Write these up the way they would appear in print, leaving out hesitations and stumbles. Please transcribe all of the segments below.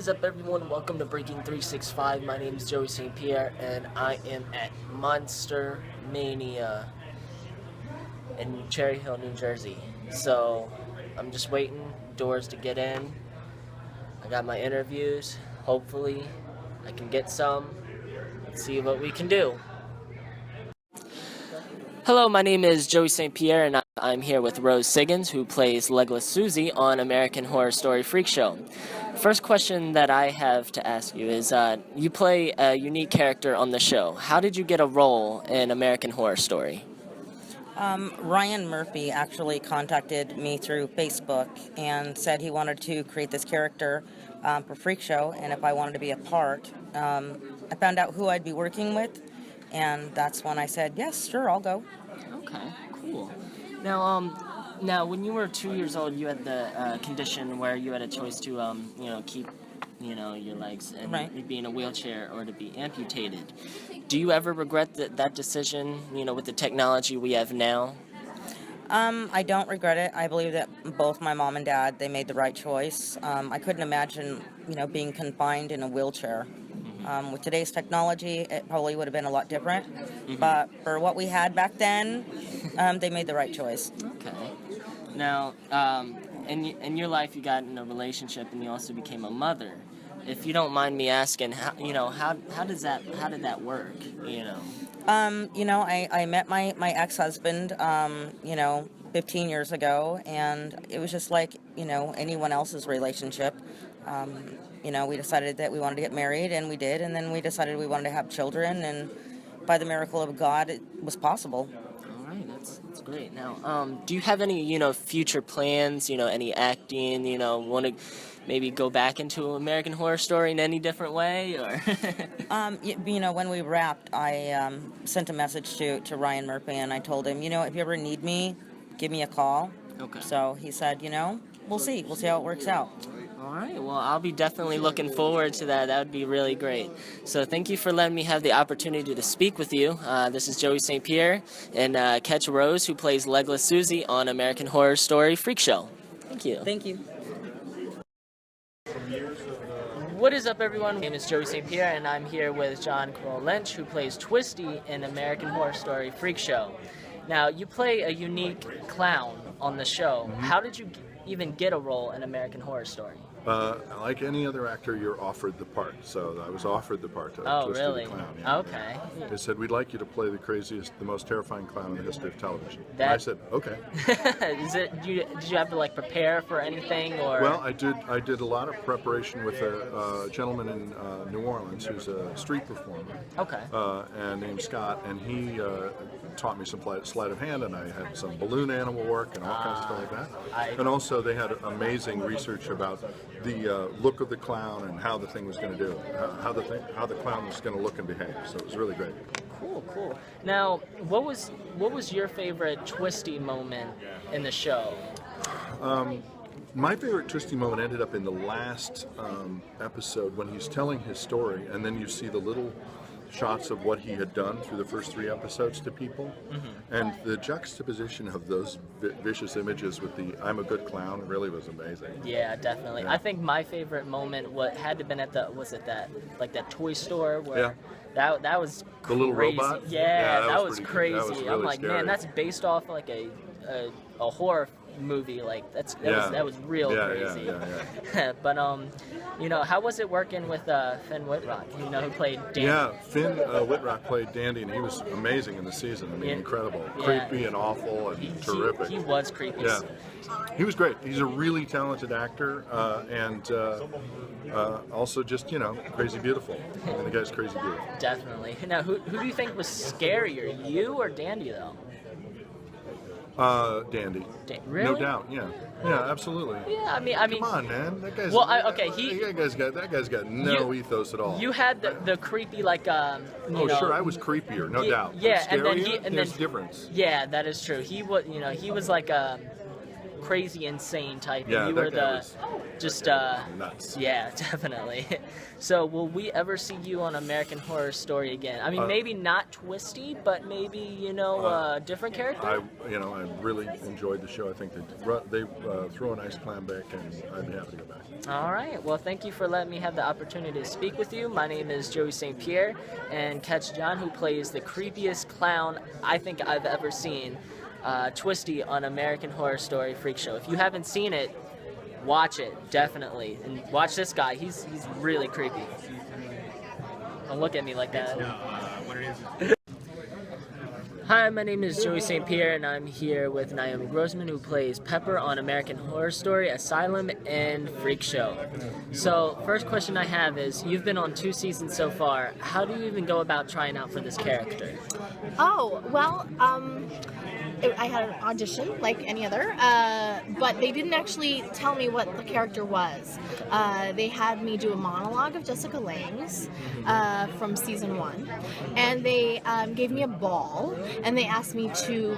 What is up, everyone? Welcome to Breaking 365. My name is Joey St. Pierre, and I am at Monster-Mania in Cherry Hill, New Jersey. So I'm just waiting doors to get in. I got my interviews. Hopefully I can get some. Let's see what we can do. Hello, my name is Joey St. Pierre, and I'm here with Roseiggins, who plays Legless Susie on American Horror Story Freak Show. First question that I have to ask you is, you play a unique character on the show. How did you get a role in American Horror Story? Ryan Murphy actually contacted me through Facebook and said he wanted to create this character for Freak Show, and if I wanted to be a part. I found out who I'd be working with, and that's when I said, yes, sure, I'll go. Okay, cool. Now, when you were 2 years old, you had the condition where you had a choice to, keep, your legs and be in a wheelchair or to be amputated. Do you ever regret that decision, with the technology we have now? I don't regret it. I believe that both my mom and dad, they made the right choice. I couldn't imagine, being confined in a wheelchair. With today's technology, it probably would have been a lot different. But for what we had back then, they made the right choice. Okay. Now, in your life, you got in a relationship, and you also became a mother. If you don't mind me asking, how did that work? I met my ex-husband, 15 years ago, and it was just like, anyone else's relationship. We decided that we wanted to get married, and we did, and then we decided we wanted to have children, and by the miracle of God, it was possible. All right, that's great. Now, do you have any, future plans, any acting, want to maybe go back into American Horror Story in any different way, or? When we wrapped, I sent a message to Ryan Murphy, and I told him, if you ever need me, give me a call. Okay. So he said, we'll see. We'll see how it works out. All right, well, I'll be definitely looking forward to that. That would be really great. So thank you for letting me have the opportunity to speak with you. This is Joey St. Pierre, and catch Rose, who plays Legless Susie on American Horror Story Freak Show. Thank you. Thank you. What is up, everyone? My name is Joey St. Pierre, and I'm here with John Lynch, who plays Twisty in American Horror Story Freak Show. Now, you play a unique clown on the show. How did you even get a role in American Horror Story? Like any other actor, you're offered the part. So I was offered the part of Twisty the Clown. Yeah. Okay. They said, we'd like you to play the craziest, the most terrifying clown in the history of television. And I said, okay. Did you have to prepare for anything, or? Well, I did a lot of preparation with a gentleman in New Orleans who's a street performer. Okay. And named Scott, and he taught me some sleight of hand, and I had some balloon animal work and all kinds of stuff like that. And also they had amazing research about the look of the clown and how the thing was going to do, how the clown was going to look and behave. So it was really great. Cool. Now, what was your favorite Twisty moment in the show? My favorite Twisty moment ended up in the last episode when he's telling his story, and then you see the little shots of what he had done through the first 3 episodes to people, and the juxtaposition of those vicious images with the "I'm a good clown" really was amazing. Yeah, definitely. Yeah. I think my favorite moment had to been at that toy store where that was crazy. The little robot. Yeah, that was crazy. That was really I'm like, scary. Man, that's based off a horror movie. That was real crazy. Yeah. But how was it working with Finn Whitrock? Who played Dandy? Yeah, Finn Whitrock played Dandy, and he was amazing in the season. I mean, incredible, creepy and awful and terrific. He was creepy. Yeah, he was great. He's a really talented actor, and also just crazy beautiful. And the guy's crazy beautiful. Definitely. Now, who do you think was scarier, you or Dandy, though? Dandy. Really? No doubt. Yeah, absolutely. Yeah, I mean. Come on, man. That guy's. Well, that guy's got no ethos at all. You had the creepy sure, I was creepier, no doubt. Yeah, and there's a difference. Yeah, that is true. He was like a crazy, insane type. Yeah, and you were nuts. Yeah, definitely. So, will we ever see you on American Horror Story again? I mean, maybe not Twisty, but maybe a different character. I really enjoyed the show. I think they threw a nice clam back, and I'd be happy to go back. All right. Well, thank you for letting me have the opportunity to speak with you. My name is Joey St. Pierre, and catch John, who plays the creepiest clown I think I've ever seen, Twisty on American Horror Story Freak Show. If you haven't seen it, watch it, definitely. And watch this guy. He's really creepy. Don't look at me like that. Hi, my name is Joey St. Pierre, and I'm here with Naomi Grossman, who plays Pepper on American Horror Story, Asylum, and Freak Show. So, first question I have is, you've been on 2 seasons so far. How do you even go about trying out for this character? Oh, well, I had an audition like any other, but they didn't actually tell me what the character was. They had me do a monologue of Jessica Lange's from season 1, and they gave me a ball, and they asked me to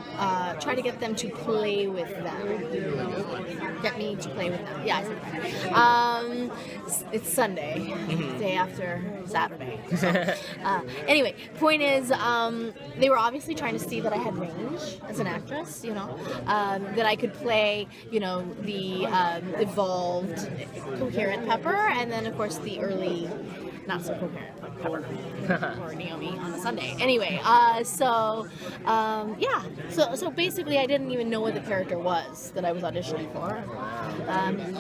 try to get them to play with them. Get me to play with them. Yeah, I said that. It's Sunday, day after Saturday. So, anyway, point is, they were obviously trying to see that I had range as an actress, you know, that I could play, you know, the evolved, coherent Pepper, and then of course the early, not so coherent Pepper or Naomi on a Sunday. Anyway, yeah, so basically I didn't even know what the character was that I was auditioning for,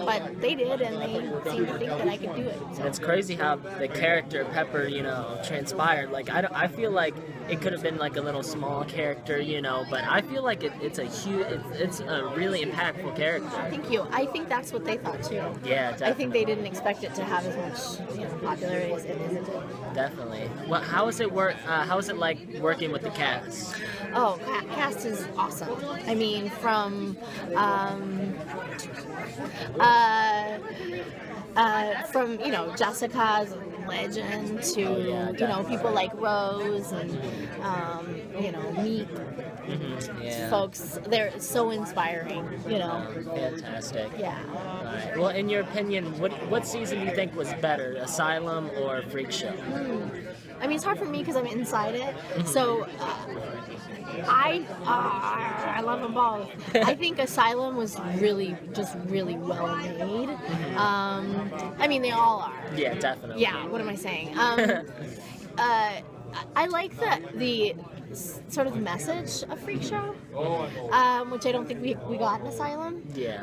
but they did, and they seemed to think that I could do it. So. It's crazy how the character Pepper, you know, transpired. Like I feel like it could have been like a little small character, you know, but I feel like it's a huge, it's a really impactful character. Thank you. I think that's what they thought too. Yeah, definitely. I think they didn't expect it to have as much, you know, popularity as it is. Definitely. Well, how is it work? How is it like working with the cast? Oh, cast is awesome. I mean, from you know, Jessica's legend to you know, people like Rose and you know, Meek. Folks, they're so inspiring, you know. Fantastic. Yeah. All right. Well, in your opinion, what season do you think was better, Asylum or Freak Show? I mean, it's hard for me because I'm inside it. So I love them both. I think Asylum was really well made. I mean, they all are. Yeah, definitely. Yeah. What am I saying? I like the sort of message of Freak Show, which I don't think we got in Asylum. Yeah.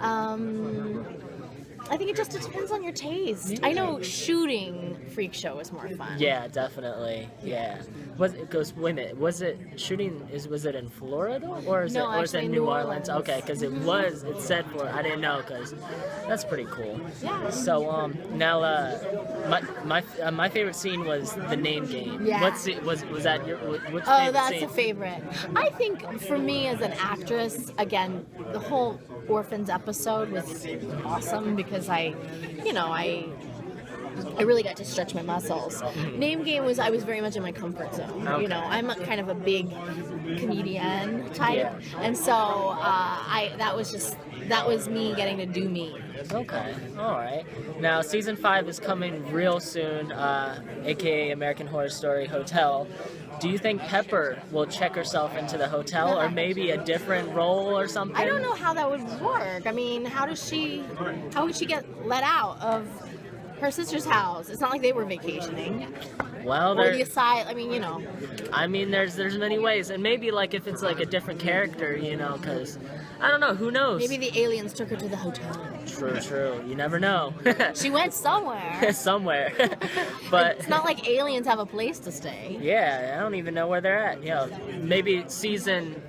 I think it just depends on your taste. I know shooting Freak Show is more fun. Yeah, definitely. Yeah. Was it? Wait a minute. Was it shooting? Was it in Florida or is it New Orleans? Okay, because it said Florida. I didn't know because that's pretty cool. Yeah. So now my favorite scene was the name game. Yeah. Was that your which favorite that's scene? a favorite. I think for me as an actress, again, the whole Orphans episode was awesome because I really got to stretch my muscles. Name game I was very much in my comfort zone. Okay. You know, I'm a kind of a big comedian type, and so that was me getting to do me. Okay, all right. Now, season 5 is coming real soon, aka American Horror Story Hotel. Do you think Pepper will check herself into the hotel, or maybe a different role or something? I don't know how that would work. I mean, how would she get let out of her sister's house? It's not like they were vacationing. Well, or the aside. I mean, you know. I mean, there's many ways, and maybe like if it's like a different character, you know, because I don't know. Who knows? Maybe the aliens took her to the hotel. True. You never know. She went somewhere. Somewhere. But it's not like aliens have a place to stay. Yeah, I don't even know where they're at. Yeah, maybe season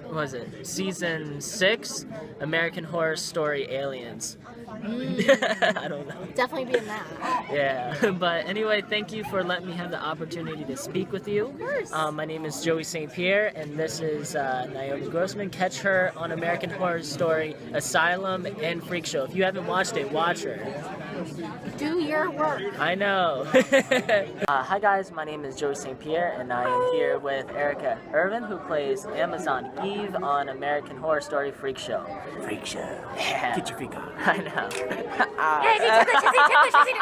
6, American Horror Story Aliens. I don't know. Definitely be in that. Yeah, but anyway, thank you for letting me have the opportunity to speak with you. Of course. My name is Joey St. Pierre, and this is Naomi Grossman. Catch her on American Horror Story, Asylum, and Freak Show. If you haven't watched it, watch her. Do your your work. I know. Hi guys, my name is Joey St. Pierre, and I am here with Erica Irvin, who plays Amazon Eve on American Horror Story Freak Show. Freak show. Yeah. Get your freak on. I know.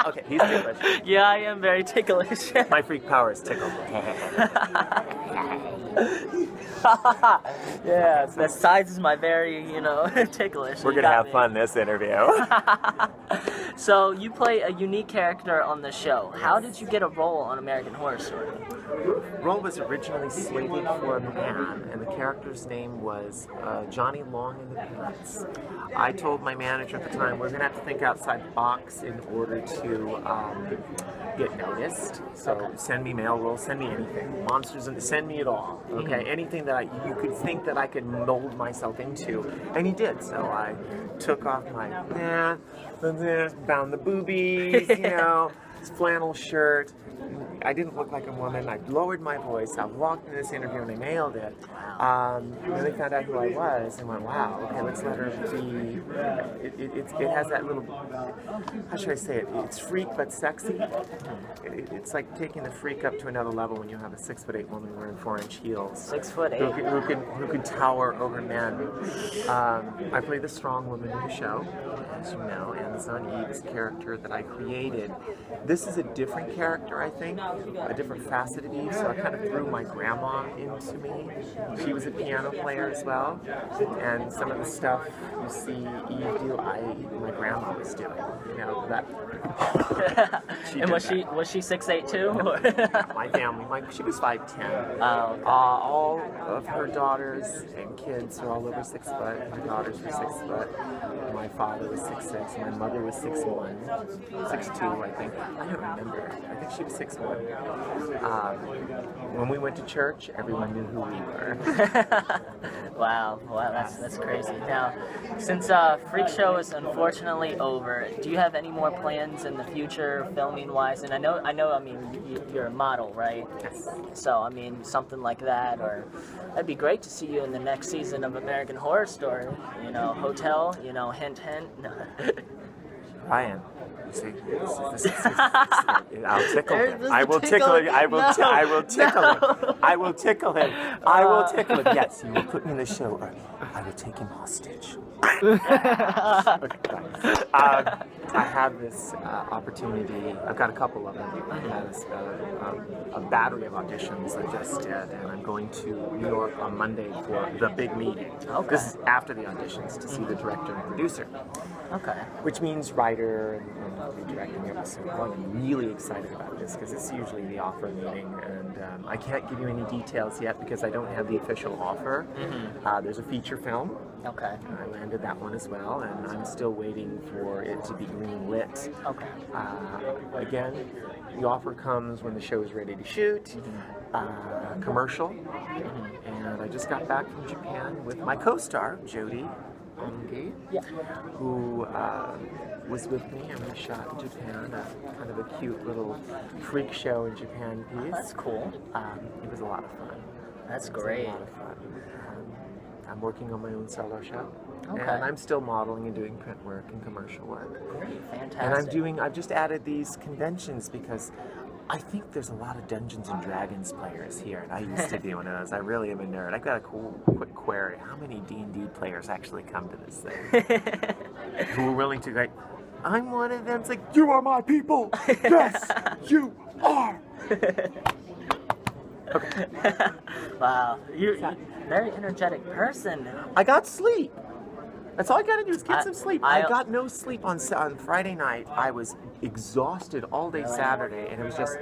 Okay, he's ticklish. Yeah, I am very ticklish. My freak power is tickle. Yeah, the size is my very, ticklish. We're You gonna got have me. fun this interview. So you play a unique character on the show. How did you get a role on American Horror Story? Role was originally slated for a man, and the character's name was Johnny Long in the Pants. I told my manager at the time, we're gonna have to think outside the box in order to get noticed. So send me mail rolls, send me anything, monsters, and send me it all. Okay, anything that you could think that I could mold myself into, and he did. So I took off my bound the boobies, flannel shirt. I didn't look like a woman. I lowered my voice. I walked in this interview and I nailed it. And they found out who I was and went, wow, okay, let's let her be. It has that little, how should I say it? It's freak but sexy. It's like taking the freak up to another level when you have a 6'8" woman wearing 4-inch heels. 6'8". Who can tower over men. I play the strong woman in the show. As you know, Amazon Eve is a character that I created. This is a different character, I think, a different facet of Eve, so I kind of threw my grandma into me. She was a piano player as well, and some of the stuff you see Eve do, my grandma was doing. That. And was she 6'8" too? My family, she was 5'10". Oh, okay. All of her daughters and kids are all over 6 foot. Her daughters were 6 foot. My father was 6'6". My mother was 6'1", 6'2", I think. I don't remember. I think she was 6'1". When we went to church, everyone knew who we were. Wow, that's crazy. Now, since Freak Show is unfortunately over, do you have any more plans in the future, filming-wise? And I know. I mean, you're a model, right? Yes. So, I mean, something like that, or that'd be great to see you in the next season of American Horror Story. Hotel. Hint, hint. Ryan. See, I'll tickle him. There's I the will tickle him. I will. No. I will tickle him. No. I will tickle him. I will tickle him. Yes, you will put me in the show, or I will take him hostage. I have this opportunity. I've got a couple of them. I have a battery of auditions I just did, and I'm going to New York on Monday for the big meeting. Okay. This is after the auditions to see the director and producer. Okay. Which means writer and directing episode 1. I'm really excited about this because it's usually the offer meeting, and I can't give you any details yet because I don't have the official offer. There's a feature film. Okay. I landed that one as well, and I'm still waiting for it to be green lit. Okay. Again, the offer comes when the show is ready to shoot. Commercial. And I just got back from Japan with my co-star, Jodie, who was with me, and we shot in Japan, kind of a cute little freak show in Japan piece. That's cool. It was a lot of fun. That's It was great. a lot of fun. I'm working on my own solo show. Okay. And I'm still modeling and doing print work and commercial work. Great. Fantastic. And I've just added these conventions because I think there's a lot of Dungeons and Dragons players here, and I used to be one of those. I really am a nerd. I've got a quick query. How many D&D players actually come to this thing? Who are willing to, like, I'm one of them. It's like, you are my people. Yes, you are. Okay. Wow. You're a very energetic person. I got sleep. That's all I gotta do is get some sleep. I I got no sleep on Friday night. I was exhausted all day Saturday, and it was just,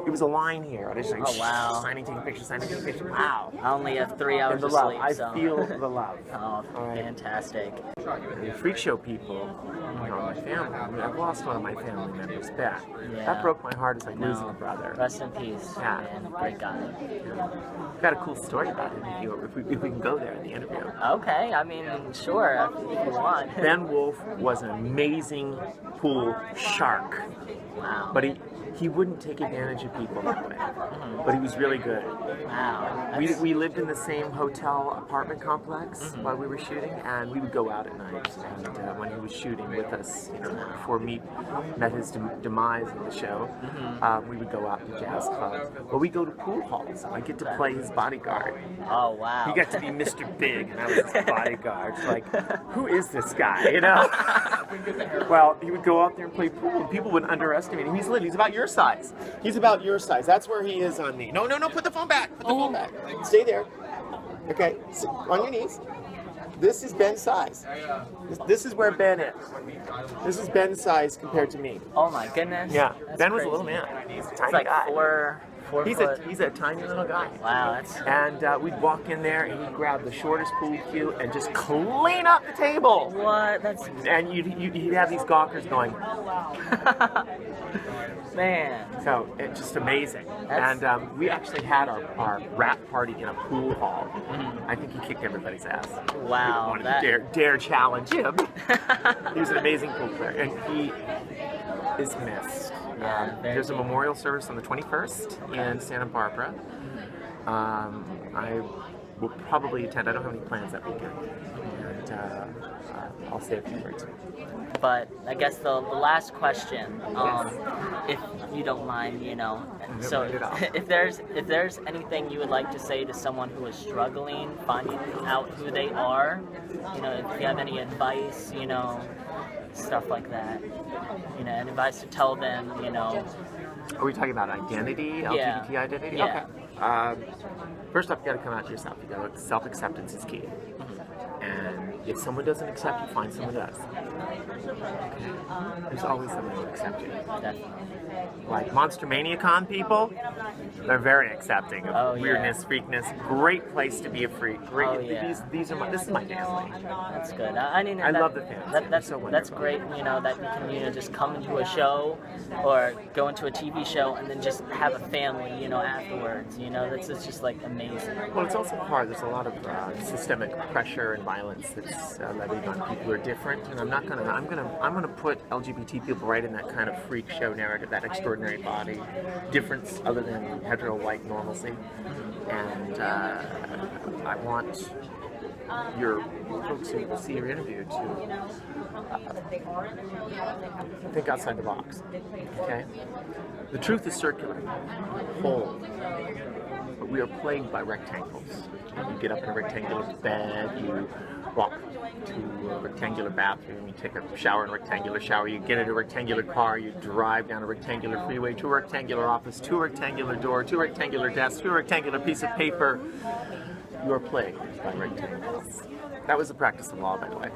it was a line here. I was just like, Oh, wow. signing, taking pictures. Wow. I only have 3 hours And the of love. sleep, I so. feel the love. Oh, All right. fantastic. The freak show people, my family. I mean, I've lost one of my family members, Beth. Yeah. That broke my heart. It's like No. losing a brother. Rest in peace. Yeah. Man, great guy. Got a cool story about him if we can go there in the interview. Okay, I mean, sure, if you want. Ben Wolf was an amazing pool shark. Wow. But he wouldn't take advantage of people that way, but he was really good. Wow. We lived in the same hotel apartment complex while we were shooting, and we would go out at night. And when he was shooting with us, you know, before Meat met his demise in the show, we would go out to jazz clubs. Well, we go to pool halls. I get to play his bodyguard. Oh, wow. He got to be Mr. Big, and I was his bodyguard. It's like, who is this guy, you know? Well, he would go out there and play pool, and people would underestimate him. He's about your size. He's about your size. That's where he is on me. No, put the phone back. Put the phone back. Stay there. Okay, sit on your knees. This is Ben's size. This is where Ben is. This is Ben's size compared to me. Oh my goodness. Yeah, That's Ben was crazy. a little man. He's a tiny It's like guy. four He's foot. a tiny little guy. Wow, that's... And we'd walk in there and he'd grab the shortest pool cue and just clean up the table. What? That's... And you'd have these gawkers going. Man. So it's just amazing. And we actually had our rap party in a pool hall. I think he kicked everybody's ass. Wow. We wanted to dare challenge him. He was an amazing pool player, and he is missed. There's a memorial service on the 21st in Santa Barbara. I will probably attend. I don't have any plans that weekend. And I'll say a few words. But I guess the last question, if you don't mind, you know, so if there's anything you would like to say to someone who is struggling, finding out who they are, you know, if you have any advice, you know, stuff like that, you know, any advice to tell them, you know. Are we talking about identity, LGBT identity? Yeah. Okay. First off, you got to come out to yourself. You got to self-acceptance is key. And if someone doesn't accept you, find someone who does. There's always someone who will accept you. Definitely. Like Monster-Mania con people, they're very accepting of weirdness, freakness. Great place to be a freak. Great. These are this is my family. That's good. I mean, I love the fans. That's great. You know, that you can, you know, just come into a show or go into a TV show and then just have a family, you know, afterwards. You know, that's just like amazing. Well, it's also hard. There's a lot of systemic pressure and violence that's levied on people who are different, and I'm gonna put LGBT people right in that kind of freak show narrative, that extraordinary body difference other than hetero white normalcy. And I want your folks who see your interview to think outside the box. Okay? The truth is circular, whole, but we are plagued by rectangles. You get up in a rectangular bed, you walk to a rectangular bathroom, you take a shower in a rectangular shower, you get in a rectangular car, you drive down a rectangular freeway, to a rectangular office, to a rectangular door, to a rectangular desk, to a rectangular piece of paper. You are plagued by rectangles. That was the practice of law, by the way.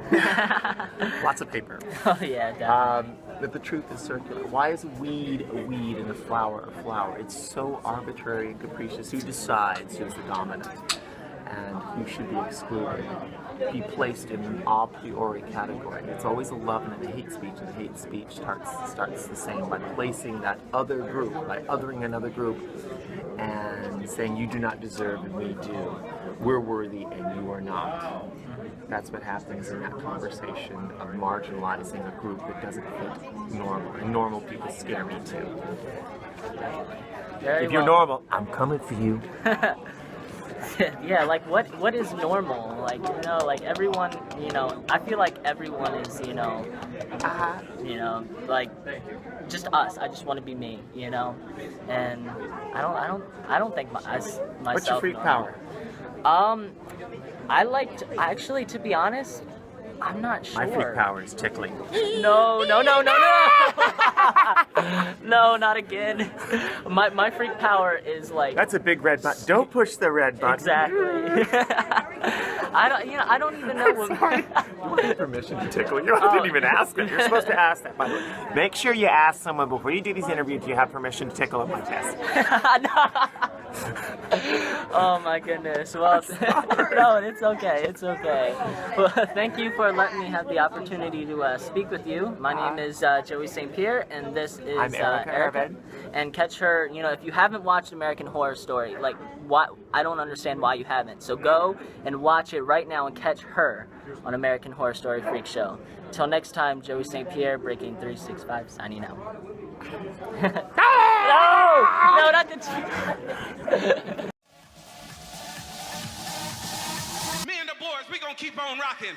Lots of paper. Oh yeah, definitely. But the truth is circular. Why is a weed and a flower a flower? It's so arbitrary and capricious. Who decides who's the dominant? And who should be excluded? Be placed in an a priori category. It's always a love and a hate speech, and the hate speech starts the same by placing that other group, by othering another group, and saying you do not deserve and we do. We're worthy and you are not. That's what happens in that conversation of marginalizing a group that doesn't fit normal. And normal people scare me too. If you're normal, I'm coming for you. Yeah, like what is normal? Like, you know, like everyone, you know, I feel like everyone is, you know, like just us. I just want to be me, you know, and I don't think myself. What's your freak power? I like to, actually, to be honest, I'm not sure. My freak power is tickling. No. No, not again. My freak power is like... That's a big red button. Don't push the red button. Exactly. I don't even know what... Sorry. You wanted permission to tickle you. I didn't even ask it. You're supposed to ask that, by the way. Make sure you ask someone before you do these interviews, do you have permission to tickle up my chest? Oh my goodness. Well, no, it's okay. It's okay. Well, thank you for letting me have the opportunity to speak with you. My name is Joey St. Pierre, and this is I'm Erica. And catch her, you know, if you haven't watched American Horror Story, like, I don't understand why you haven't. So go and watch it right now and catch her on American Horror Story Freak Show. Till next time, Joey St. Pierre, Breaking 365, signing out. No, not the Me and the boys, we gonna keep on rocking.